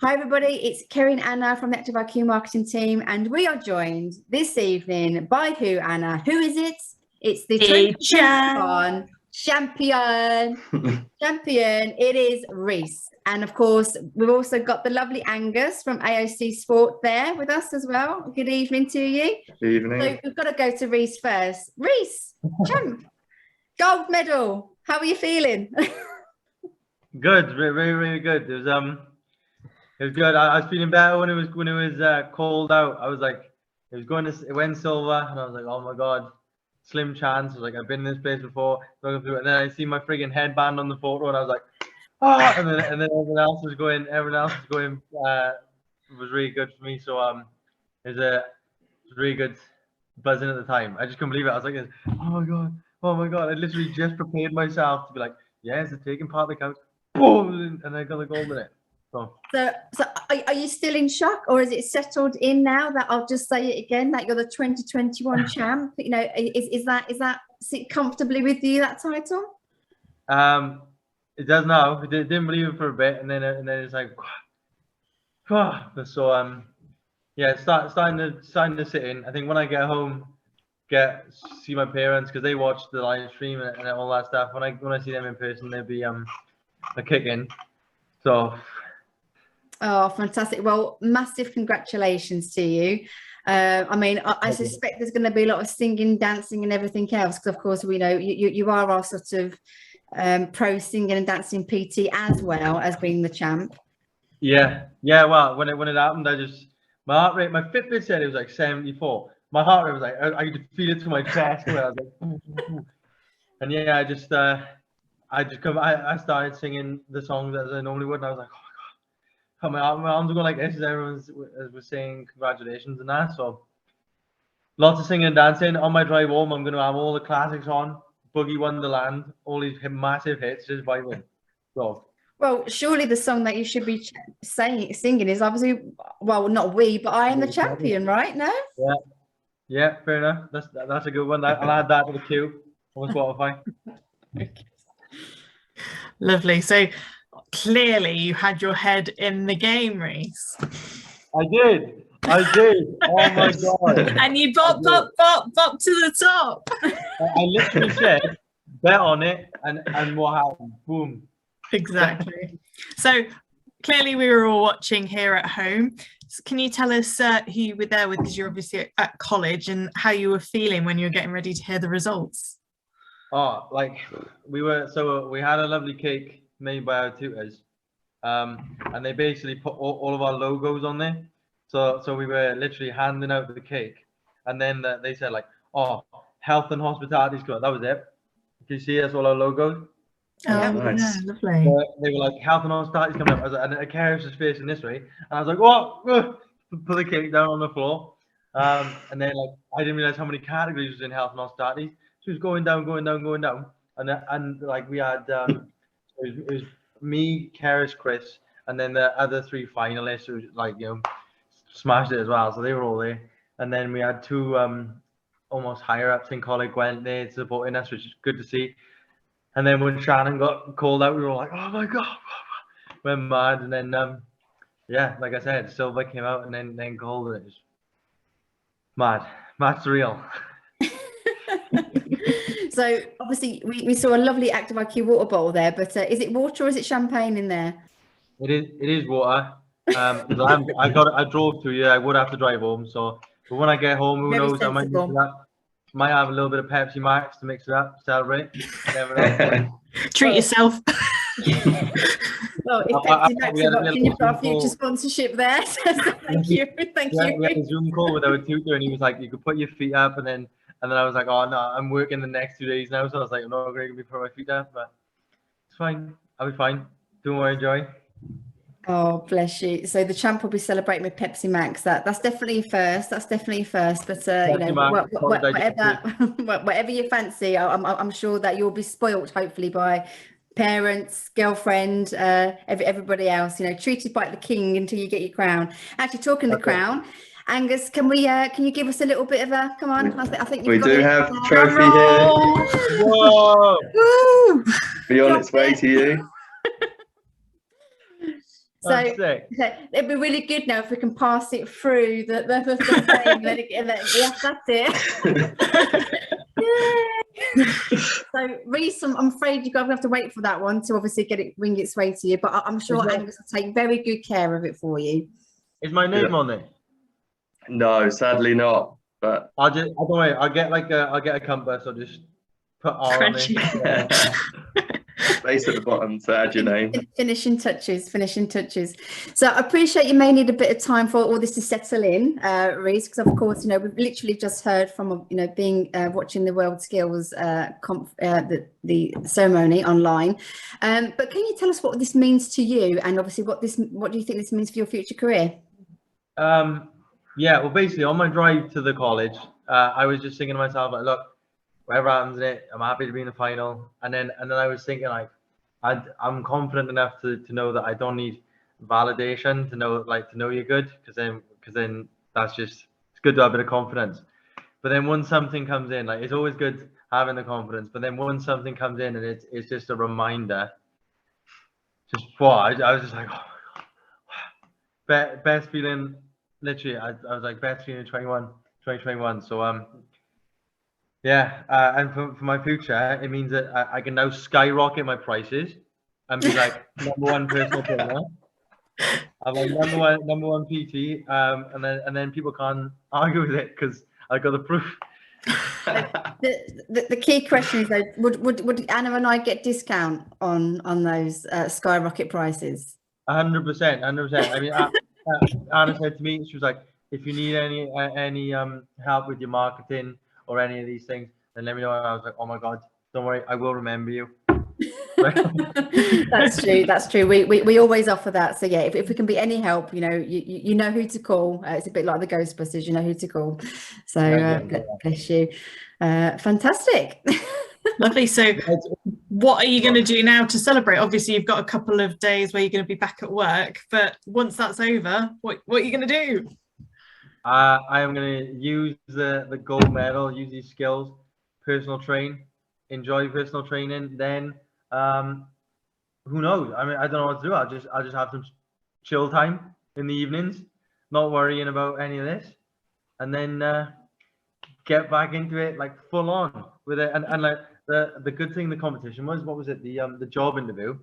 Hi everybody, it's Kerry and Anna from the Active IQ marketing team, and we are joined this evening by who, Anna? Who is it? It's the 2021 champion. It is Rhys. And of course, we've also got the lovely Angus from AOC Sport there with us as well. Good evening to you. Good evening. So we've got to go to Rhys first. Rhys, champ, gold medal. How are you feeling? Good, really good. It was good. I was feeling better when it was cold out. I was like, it went silver, and I was like, oh my god, slim chance. I was like, I've been in this place before, looking through it, and then I see my friggin' headband on the photo, and I was like, oh, and then everyone else was going. Was really good for me. So it was really good buzzing at the time. I just couldn't believe it. I was like, oh my god. I literally just prepared myself to be like, yes, it's taking part of the count. Boom, and I got the gold in it. So are you still in shock, or is it settled in now that I'll just say it again that you're the 2021 champ? You know, is that sit comfortably with you, that title? It does now. I didn't believe it for a bit, and then it's like, so yeah, it's starting to sit in. I think when I get home, see my parents, because they watch the live stream and all that stuff. When I see them in person, they'll be a kick in. So. Oh, fantastic. Well, massive congratulations to you. I mean, I suspect there's going to be a lot of singing, dancing and everything else, because of course we know you are our sort of pro singing and dancing PT as well as being the champ. Yeah. Well, when it happened, my heart rate, my Fitbit said it was like 74. My heart rate was like, I could feel it to my chest. Where I was like, and yeah, I started singing the songs as I normally would, and I was like, oh my god, my arms were going like this as everyone was saying congratulations and that. So lots of singing and dancing. On my drive home, I'm going to have all the classics on, Boogie Wonderland, all these massive hits, just vibing. So. Well, surely the song that you should be singing is obviously, well, not we, but I Am the Champion, right? No? Yeah, fair enough. That's a good one. I'll add that to the queue on Spotify. Lovely. So clearly you had your head in the game, Rhys. I did. Oh my god. And you bop to the top. I literally said, bet on it, and what happened? Boom. Exactly. So clearly we were all watching here at home. So can you tell us who you were there with, because you're obviously at college, and how you were feeling when you were getting ready to hear the results? Oh, like we had a lovely cake made by our tutors, and they basically put all of our logos on there. So we were literally handing out the cake, and then they said like, oh, health and hospitality club. That was it. Can you see that's all our logos? Oh, nice. Yeah, lovely. They were like, health and hospitality coming up. I was like, and a carriage was facing this way, and I was like, what? Put the cake down on the floor, and then like I didn't realize how many categories was in health and hospitality. So it was going down, and like we had it was me, Karis, Chris, and then the other three finalists who like smashed it as well. So they were all there, and then we had two almost higher ups in Coleg Gwent there supporting us, which is good to see. And then when Shannon got called out, we were all like, oh my god, went mad. And then yeah, like I said, silver came out, and then gold, and it was mad surreal. So obviously we saw a lovely Active IQ water bottle there, but is it water or is it champagne in there? It is water. I drove to you. I would have to drive home. So, but when I get home, who knows? I might have a little bit of Pepsi Max to mix it up, celebrate. Treat yourself. Well, if Pepsi Max is watching, you've got a future sponsorship there. So thank you. We had a Zoom call with our tutor, and he was like, you could put your feet up, and then I was like, oh no, I'm working the next 2 days now, so I was like, I'm not going to be putting my feet up, but it's fine. I'll be fine. Doing what I enjoy. Oh, bless you. So the champ will be celebrating with Pepsi Max. That's definitely a first. But whatever you fancy, I'm sure that you'll be spoilt, hopefully, by parents, girlfriend, everybody else. Treated like the king until you get your crown. Actually, talking the crown, Angus, can you give us a little bit of a come on? I think we do have the trophy here. Whoa! Be on its way to you. That's sick. It'd be really good now if we can pass it through the thing. Yes, that's it. So, Rhys, I'm afraid you're going to have to wait for that one to obviously wing its way to you, but I'm sure Angus will take very good care of it for you. Is my name on it? No, sadly not. But I'll don't worry. I'll get a compass. I'll just put R on it. space at the bottom to add your name. Finishing touches. So I appreciate you may need a bit of time for all this to settle in, Rhys, because of course, we've literally just heard from, being watching the WorldSkills the ceremony online. But can you tell us what this means to you, and obviously what do you think this means for your future career? Yeah, well, basically on my drive to the college, I was just thinking to myself, like, look, whatever happens in it, I'm happy to be in the final. And then I was thinking, like, I'm confident enough to know that I don't need validation to know you're good, because then it's good to have a bit of confidence. But then once something comes in, like, it's always good having the confidence, but then once something comes in and it's just a reminder, I was just like, oh my God. Best feeling, literally, I was like, best feeling in 2021. So yeah, and for my future, it means that I can now skyrocket my prices and be like #1 personal trainer. I'm like number one PT, and then people can't argue with it because I got the proof. The key question is though, would Anna and I get discount on those skyrocket prices? 100%. I mean, Anna said to me, she was like, if you need any help with your marketing or any of these things, then let me know. And I was like, oh my God, don't worry, I will remember you. That's true. We always offer that. So yeah, if we can be any help, you know who to call. It's a bit like the Ghostbusters, you know who to call. So bless you. Fantastic. Lovely. So what are you going to do now to celebrate? Obviously you've got a couple of days where you're going to be back at work, but once that's over, what are you going to do? I am going to use the gold medal, use these skills, personal train, enjoy personal training. Then who knows? I mean, I don't know what to do. I'll just have some chill time in the evenings, not worrying about any of this, and then get back into it like full on with it. And like the good thing the competition was, what was it? The job interview.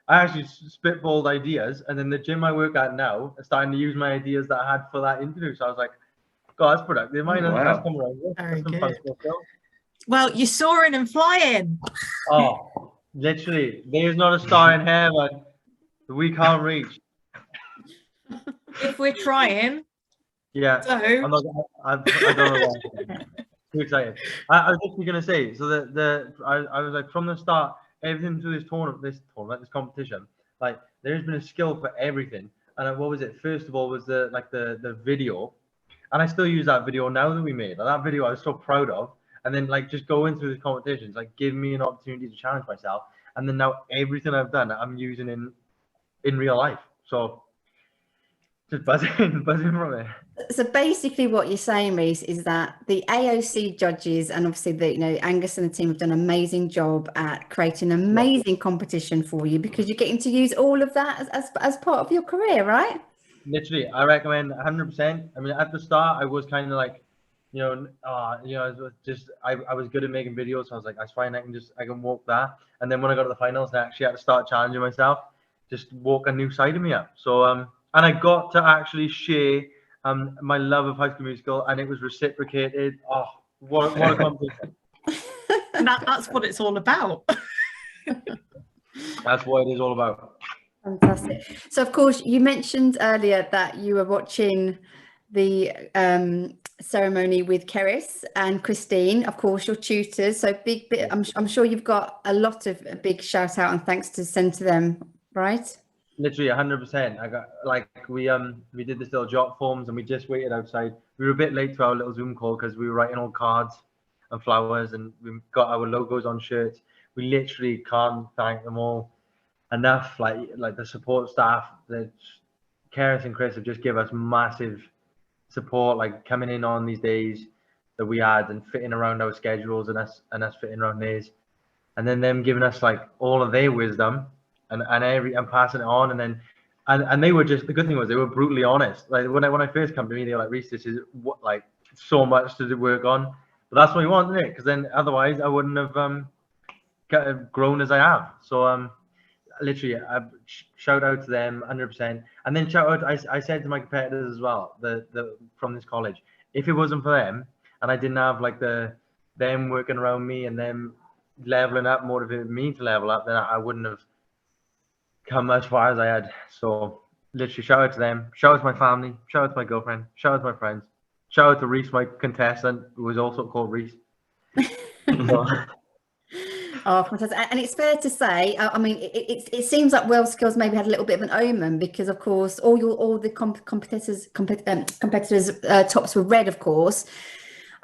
I actually spitballed ideas, and then the gym I work at now is starting to use my ideas that I had for that interview. So I was like, God, that's productive. That's come around. Very good. Well, you're soaring and flying. Oh, literally, there's not a star in heaven that we can't reach. If we're trying. Yeah. So. I don't know why. Too excited. I was just gonna say, so I was like, from the start, everything through this competition, like there's been a skill for everything. And what was it? First of all was the video, and I still use that video now that we made. That video I was so proud of. And then like just going through the competitions, like give me an opportunity to challenge myself. And then now everything I've done, I'm using in real life. So just buzzing from it. So basically what you're saying, Rhys, is that the AOC judges and obviously Angus and the team have done an amazing job at creating an amazing competition for you, because you're getting to use all of that as part of your career, right? Literally, I recommend 100%. I mean, at the start, I was kind of like, I was good at making videos. So I was like, that's fine. I can walk that. And then when I got to the finals, I actually had to start challenging myself, just walk a new side of me up. So, and I got to actually share my love of High School Musical, and it was reciprocated. Oh, what a competition. And that's what it's all about. That's what it is all about. Fantastic. So, of course, you mentioned earlier that you were watching the ceremony with Kerry and Christine, of course, your tutors. So big bit. I'm sure you've got a lot of big shout out and thanks to send to them, right? Literally 100%. I got we did this little jot forms and we just waited outside. We were a bit late to our little Zoom call because we were writing all cards and flowers, and we got our logos on shirts. We literally can't thank them all enough. Like the support staff, that Kerry and Chris have just give us massive support, like coming in on these days that we had and fitting around our schedules and us fitting around theirs, and then them giving us like all of their wisdom and passing it on. And then and they were just, the good thing was they were brutally honest. Like when I first come to me, they were like, Rhys, this is what, like so much to work on. But that's what you want, isn't it? Because then otherwise I wouldn't have grown as I have. So literally, shout out to them 100%. And then shout out, I said to my competitors as well, the from this college, if it wasn't for them and I didn't have like them working around me and them leveling up, motivating me to level up, then I wouldn't have come as far as I had. So literally shout out to them, shout out to my family, shout out to my girlfriend, shout out to my friends, shout out to Rhys, my contestant, who was also called Rhys. So, oh, fantastic. And it's fair to say, I mean, it seems like WorldSkills maybe had a little bit of an omen, because of course all the competitors tops were red, of course.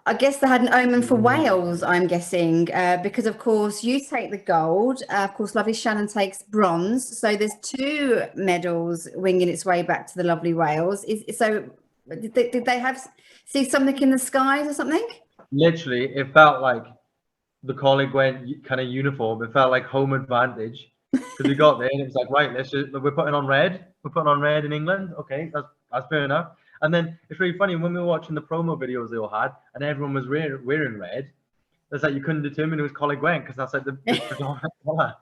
I guess they had an omen for Wales, I'm guessing, because of course you take the gold, of course lovely Shannon takes bronze, so there's 2 medals winging its way back to the lovely Wales. So did they see something in the skies or something? literally, it felt like the Coleg Gwent kind of uniform. It felt like home advantage, because we got there and it was like, right, we're putting on red. We're putting on red in England. Okay, that's fair enough. And then it's really funny when we were watching the promo videos they all had, and everyone was wearing red. It's like you couldn't determine it was Coleg Gwent, because that's like the predominant color.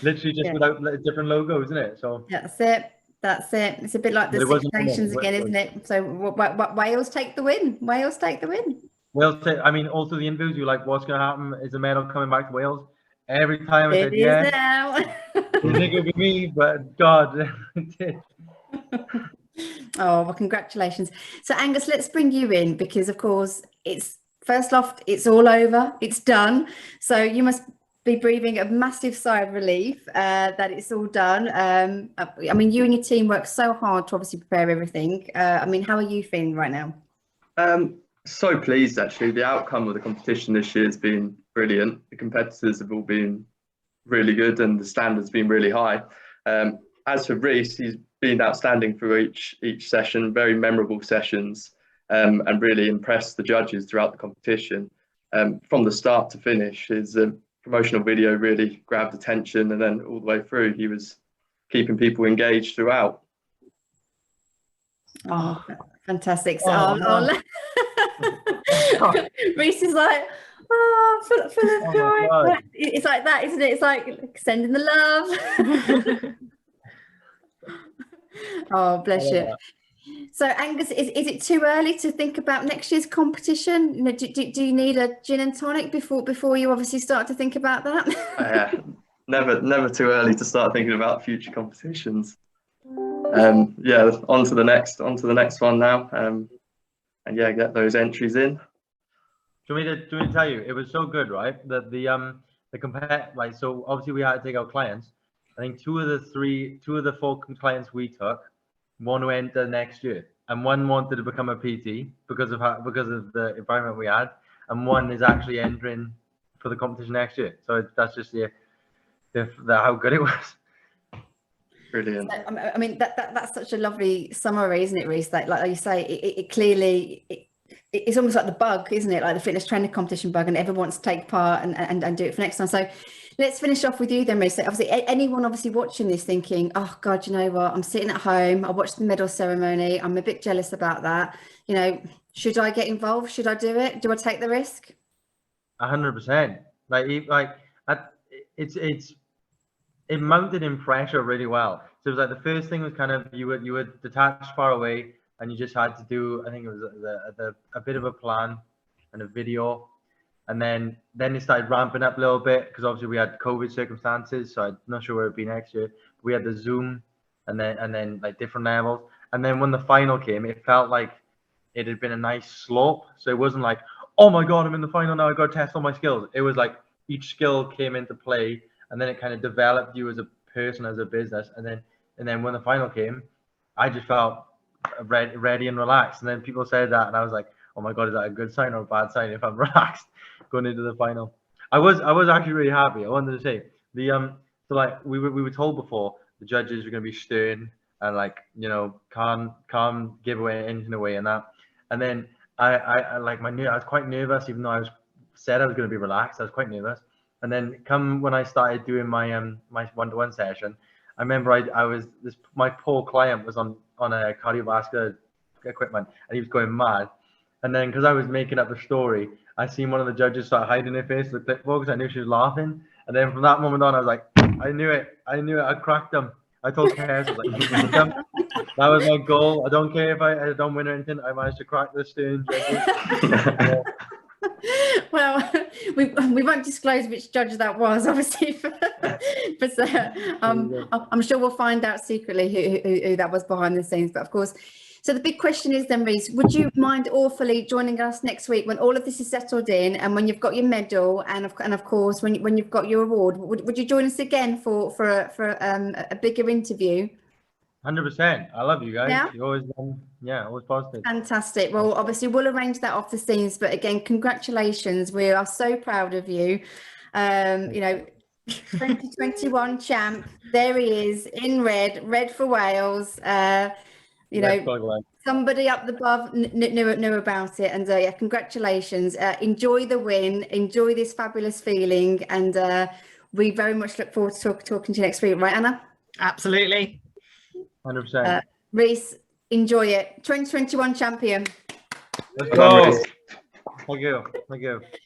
Literally just without different logos, isn't it? So that's it. It's a bit like the Six Nations again, isn't it? So Wales take the win. Wales take the win. Wales, I mean, also the interviews, you like, what's going to happen? Is the medal coming back to Wales? Every time I said yes. Now. You think it would be me, but God, it did. Oh, well, congratulations. So Angus, let's bring you in, because of course it's first off, it's all over, it's done. So you must be breathing a massive sigh of relief that it's all done. I mean, you and your team worked so hard to obviously prepare everything. I mean, how are you feeling right now? So pleased, actually. The outcome of the competition this year has been brilliant. The competitors have all been really good and the standard's been really high. As for Rhys, he's been outstanding through each session, very memorable sessions, and really impressed the judges throughout the competition. From the start to finish, his promotional video really grabbed attention, and then all the way through, he was keeping people engaged throughout. Oh, fantastic. Rhys is like, full of joy. It's like that, isn't it? It's like sending the love. Oh, bless you. So Angus, is it too early to think about next year's competition? You know, do you need a gin and tonic before you obviously start to think about that? Never too early to start thinking about future competitions. Yeah, on to the next one now, and yeah, get those entries in. Do you want me to tell you, it was so good, right? That the compare, like, so obviously we had to take our clients. I think two of the 4 clients we took, one went next year, and one wanted to become a PT because of the environment we had, and one is actually entering for the competition next year. So that's just how good it was. Brilliant. I mean, that's such a lovely summary, isn't it, Rhys? Like you say, it clearly. It's almost like the bug, isn't it? Like the fitness trainer competition bug, and everyone wants to take part and do it for next time. So let's finish off with you then, Rhys. So obviously, anyone obviously watching this thinking, oh God, you know what? I'm sitting at home. I watched the medal ceremony. I'm a bit jealous about that. You know, should I get involved? Should I do it? Do I take the risk? 100%. It mounted in pressure really well. So it was like the first thing was kind of you were detached far away, and you just had to do, I think it was a bit of a plan and a video, and then it started ramping up a little bit, because obviously we had COVID circumstances, so I'm not sure where it'd be next year. We had the Zoom, and then like different levels, and then when the final came, it felt like it had been a nice slope. So it wasn't like, oh my God, I'm in the final now, I got to test all my skills. It was like each skill came into play, and then it kind of developed you as a person, as a business, and then when the final came, I just felt ready and relaxed. And then people said that, and I was like, oh my God, is that a good sign or a bad sign if I'm relaxed going into the final? I was actually really happy. I wanted to say so like we were told before, the judges were going to be stern and like, you know, can't give anything away and that. And then I was quite nervous, even though I said I was going to be relaxed. I was quite nervous. And then when I started doing my my 1-to-1 session, I remember my poor client was on a cardiovascular equipment and he was going mad. And then because I was making up the story, I seen one of the judges start hiding her face with the clipboard because I knew she was laughing. And then from that moment on, I was like, I knew it. I cracked them. I told Kerry, I was like, that was my goal. I don't care if I don't win or anything. I managed to crack the stone judges. Well, we won't disclose which judge that was, obviously, but I'm sure we'll find out secretly who that was behind the scenes. But of course, so the big question is then, Rhys, would you mind awfully joining us next week when all of this is settled in and when you've got your medal and of course when you've got your award? Would you join us again for a bigger interview? 100%. I love you guys. Yeah? You always, always positive. Fantastic. Well, obviously we'll arrange that off the scenes, but again, congratulations. We are so proud of you. 2021 champ. There he is in red for Wales. Somebody up above knew about it, and yeah, congratulations. Enjoy the win. Enjoy this fabulous feeling, and we very much look forward to talking to you next week, right, Anna? Absolutely. 100%. Rhys, enjoy it. 2021 champion. Let's go. Thank you.